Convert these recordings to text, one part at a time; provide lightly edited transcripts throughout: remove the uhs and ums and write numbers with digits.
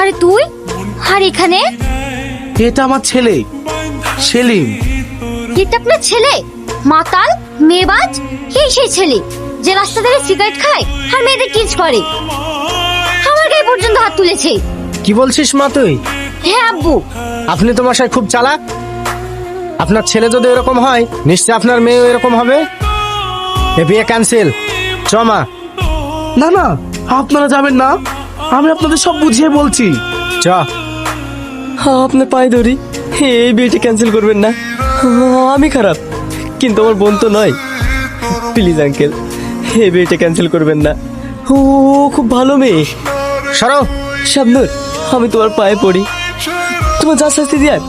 আরে তুই আর এখানে? এটা আমার ছেলে সেলিম। এটা আপনার ছেলে? মাতাল মেয়েবাজ? এই সেই ছেলে যে রাস্তা থেকে সিগারেট খায় আর মেয়েদের টিচ করে, আমার গায়ে পর্যন্ত হাত তুলেছে। কি বলছিস মা তুই? হ্যাঁ আব্বু। আপনি তো মশাই খুব চালাক। আপনার ছেলে যদি এরকম হয় নিশ্চয় আপনার মেয়েও এরকম হবে। এ বিয়ে ক্যান্সেল। চ মা। না না, আপনারা যাবেন না, আমি আপনাদের সব বুঝিয়ে বলছি। চ। আপনার পায়ে ধরি, এই বিয়েটা ক্যান্সেল করবেন না। আমি খারাপ, কিন্তু আমার বোন তো নয়। প্লিজ আঙ্কেল, এই বিয়েটা ক্যান্সেল করবেন না। ও খুব ভালো মেয়ে। সরো। শাবনূর, আমি তোমার পায়ে পড়ি, তোমার যা শাস্তি দিয়ার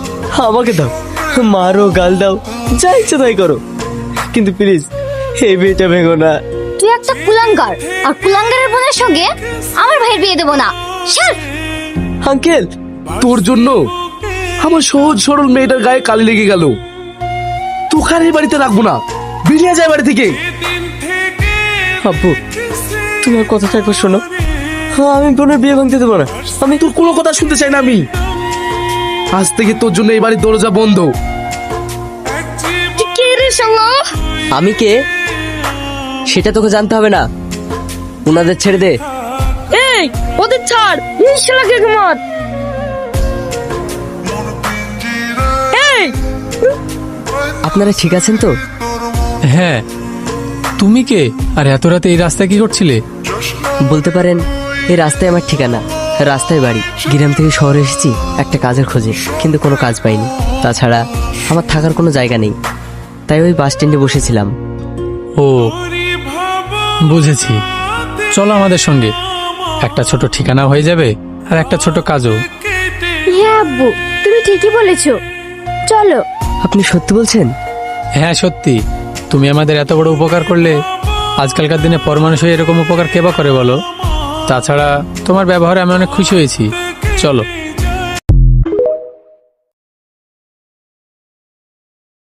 আমাকে দাও, মারো গাল দাও, যা ইচ্ছা তাই করো, কিন্তু প্লিজ এই বিয়েটা ভেঙো না। তুই একটা কুলাঙ্গার, আর কুলাঙ্গারের বোনের সঙ্গে আমার ভাইয়ের বিয়ে দেবো না। ছাড়। আঙ্কেল, তোর জন্য আমার সহজ সরল মেয়েটার গায়ে কালি লেগে গেল। তোকে আর এই বাড়িতে রাখবো না, বেরিয়ে যায় বাড়ি থেকে। আব্বু, তোমার কথাটা একবার শোনো, আমি বোনের বিয়ে ভাঙতে দেবো না। আমি তোর কোনো কথা শুনতে চাই না আমি। আজ থেকে তোর জন্য এই বাড়ির দরজা বন্ধ। তুই কে রে শালা? আমি কে সেটা তোকে জানতে হবে না, ওনাদের ছেড়ে দে। এই ওদের ছাড়, এই শালাকে ঘুমাত। এই আপনারা ঠিক আছেন তো? হ্যাঁ, তুমি কে আর এত রাতে এই রাস্তায় কি করছিলে? বলতে পারেন এই রাস্তায় আমার ঠিকানা, রাস্তায় বাড়ি। গ্রাম থেকে শহরে এসেছি একটা কাজের খোঁজে, কিন্তু কোনো কাজ পাইনি। তাছাড়া আমার থাকার কোনো জায়গা নেই, তাই ওই বাস স্ট্যান্ডে বসেছিলাম। ও বুঝেছি, চলো আমাদের সঙ্গে, একটা ছোট ঠিকানা হয়ে যাবে আর একটা ছোট কাজও। হ্যাঁ আব্বু, তুমি ঠিকই বলেছো, চলো। আপনি সত্যি বলছেন? হ্যাঁ সত্যি, তুমি আমাদের এত বড় উপকার করলে। আজকালকার দিনে পর মানুষ হয়ে এরকম উপকার কে বা করে বলো? তাছাড়া তোমার ব্যবহারে আমি অনেক খুশি হয়েছি। চলো।